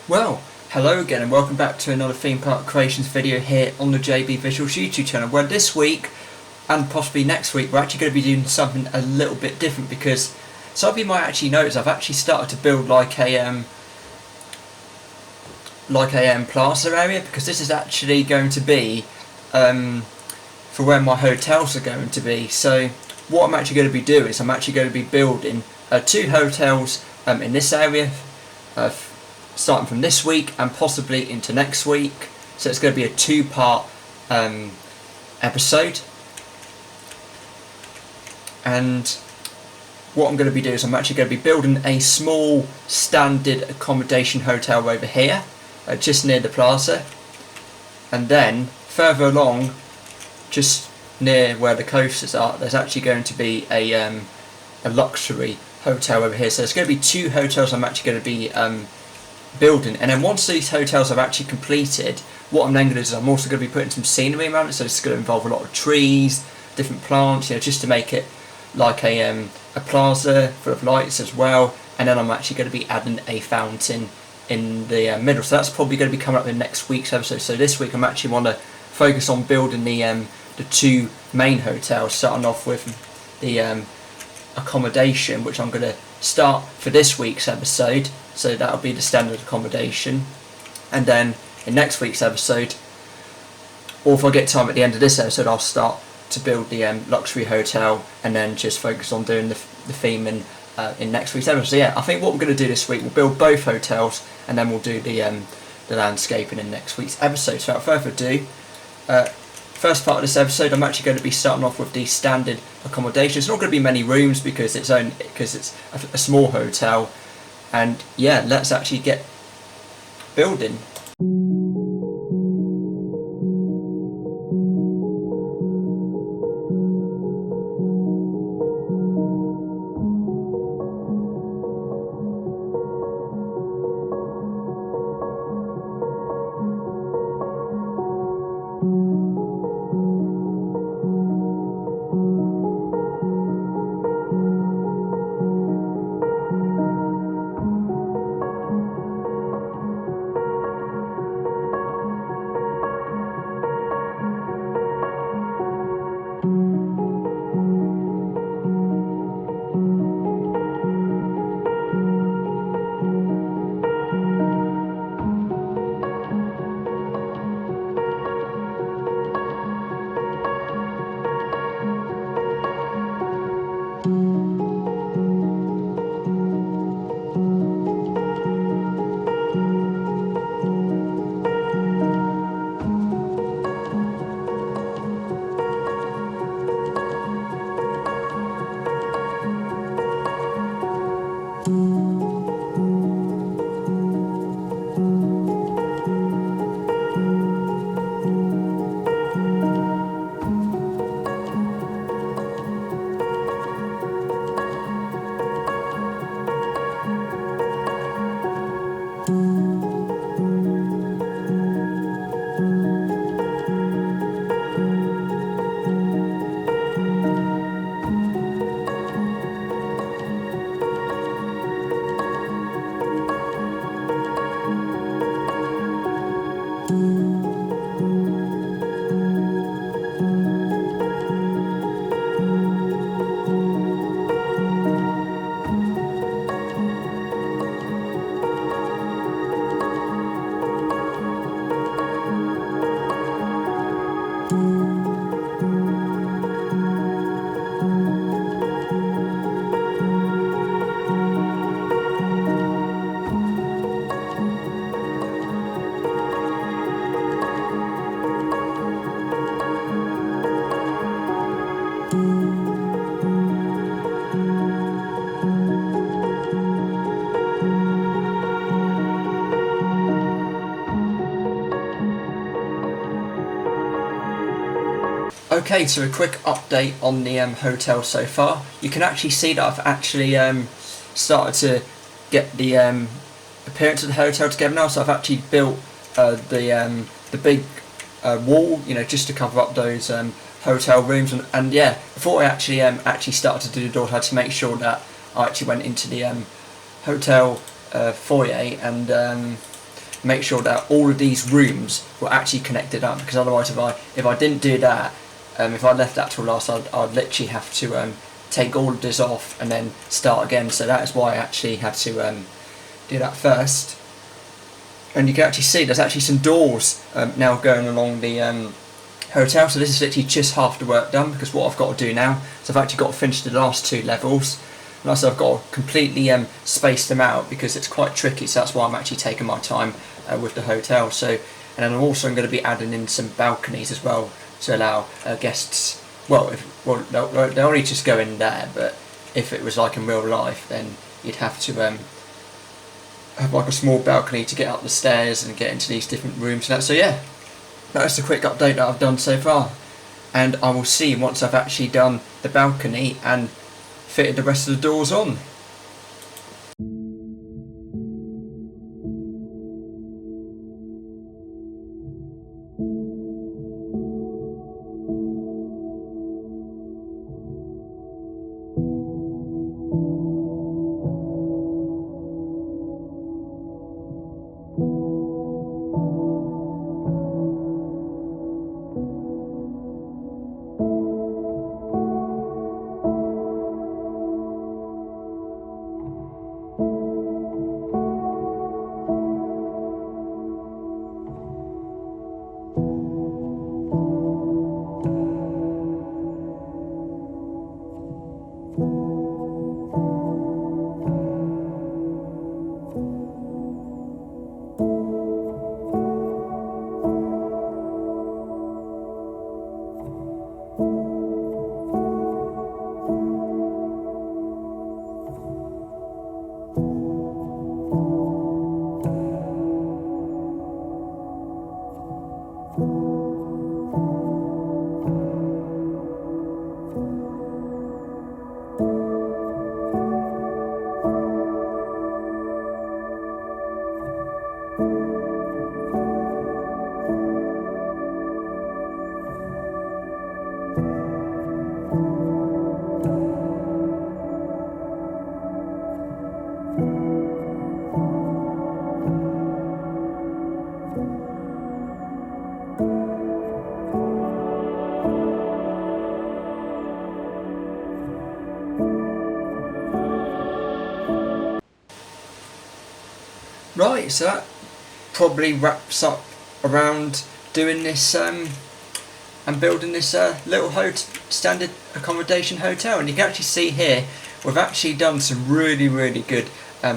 Well, hello again and welcome back to another theme park creations video here on the JB Visuals YouTube channel, where this week and possibly next week we're actually going to be doing something a little bit different, because some of you might actually notice I've actually started to build like a plaza area, because this is actually going to be for where my hotels are going to be. So what I'm actually going to be doing is I'm actually going to be building two hotels in this area, starting from this week and possibly into next week. So it's going to be a two-part episode. And what I'm going to be doing is I'm actually going to be building a small standard accommodation hotel over here, just near the plaza. And then further along, just near where the coasters are, there's actually going to be a luxury hotel over here. So there's going to be two hotels I'm actually going to be building, and then once these hotels are actually completed, what I'm then going to do is I'm also going to be putting some scenery around it. So it's going to involve a lot of trees, different plants, just to make it like a plaza full of lights as well. And then I'm actually going to be adding a fountain in the middle. So that's probably going to be coming up in next week's episode. So this week I'm actually want to focus on building the two main hotels, starting off with the accommodation, which I'm going to start for this week's episode. So that'll be the standard accommodation, and then in next week's episode, or if I get time at the end of this episode, I'll start to build the luxury hotel, and then just focus on doing the theme in next week's episode. So yeah, I think what we're going to do this week, we'll build both hotels, and then we'll do the landscaping in next week's episode. So without further ado, first part of this episode, I'm actually going to be starting off with the standard accommodation. It's not going to be many rooms because it's a small hotel. And yeah, let's actually get building. Okay, so a quick update on the hotel so far. You can actually see that I've actually started to get the appearance of the hotel together now. So I've actually built the big wall, just to cover up those hotel rooms, and yeah, before I actually started to do the doors, I had to make sure that I actually went into the hotel foyer and make sure that all of these rooms were actually connected up, because otherwise if I didn't do that, if I left that till last, I'd literally have to take all of this off and then start again. So that is why I actually had to do that first. And you can actually see there's actually some doors now going along the hotel. So this is literally just half the work done, because what I've got to do now is I've actually got to finish the last 2 levels. And also I've got to completely space them out, because it's quite tricky, so that's why I'm actually taking my time with the hotel. So, and then I'm also going to be adding in some balconies as well to allow guests, they'll only just go in there, but if it was like in real life, then you'd have to have like a small balcony to get up the stairs and get into these different rooms and that. So yeah, that's the quick update that I've done so far, and I will see once I've actually done the balcony and fitted the rest of the doors on. Right, so that probably wraps up around doing this and building this little standard accommodation hotel. And you can actually see here we've actually done some really good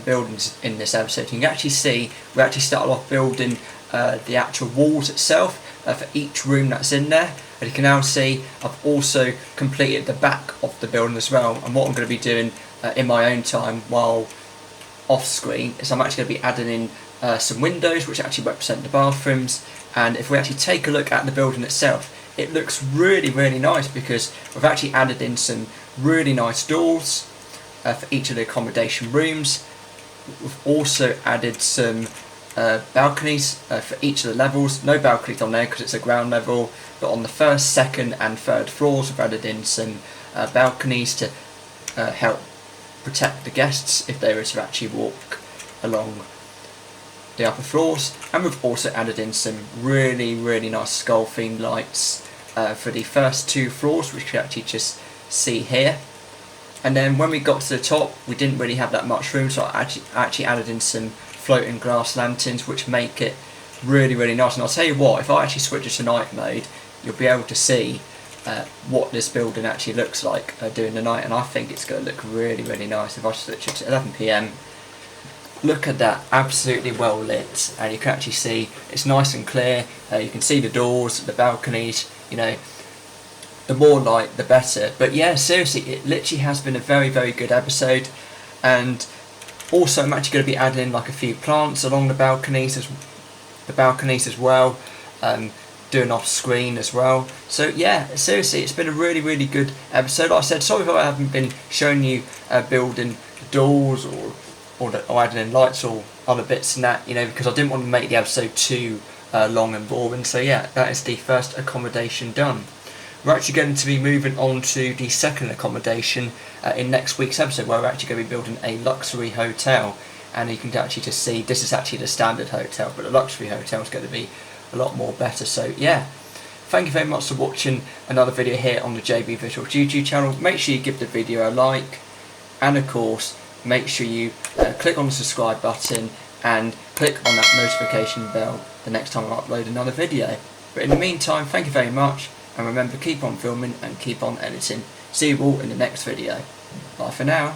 buildings in this episode. You can actually see we actually started off building the actual walls itself for each room that's in there. And you can now see I've also completed the back of the building as well. And what I'm going to be doing in my own time while off screen is I'm actually going to be adding in some windows which actually represent the bathrooms. And if we actually take a look at the building itself, it looks really nice, because we've actually added in some really nice doors for each of the accommodation rooms. We've also added some balconies for each of the levels. No balconies on there because it's a ground level, but on the first, second and third floors we've added in some balconies to help protect the guests if they were to actually walk along the upper floors. And we've also added in some really nice skull themed lights for the first 2 floors, which you can actually just see here. And then when we got to the top, we didn't really have that much room, so I actually added in some floating glass lanterns which make it really nice. And I'll tell you what, if I actually switch it to night mode, you'll be able to see what this building actually looks like during the night, and I think it's going to look really nice. If I switch it to 11 PM, look at that, absolutely well lit, and you can actually see it's nice and clear. You can see the doors, the balconies, you know, the more light the better. But yeah, seriously, it literally has been a very good episode. And also I'm actually going to be adding in like a few plants along the balconies as well, doing off screen as well. So yeah, seriously, it's been a really good episode. Like I said, sorry if I haven't been showing you building doors or adding in lights or other bits and that, you know, because I didn't want to make the episode too long and boring. So yeah, that is the first accommodation done. We're actually going to be moving on to the second accommodation in next week's episode, where we're actually going to be building a luxury hotel. and you can actually just see this is actually the standard hotel, but the luxury hotel is going to be a lot more better. So yeah, thank you very much for watching another video here on the JB Visuals YouTube channel. Make sure you give the video a like, and of course make sure you click on the subscribe button and click on that notification bell the next time I upload another video. But in the meantime, thank you very much, and remember, keep on filming and keep on editing. See you all in the next video. Bye for now.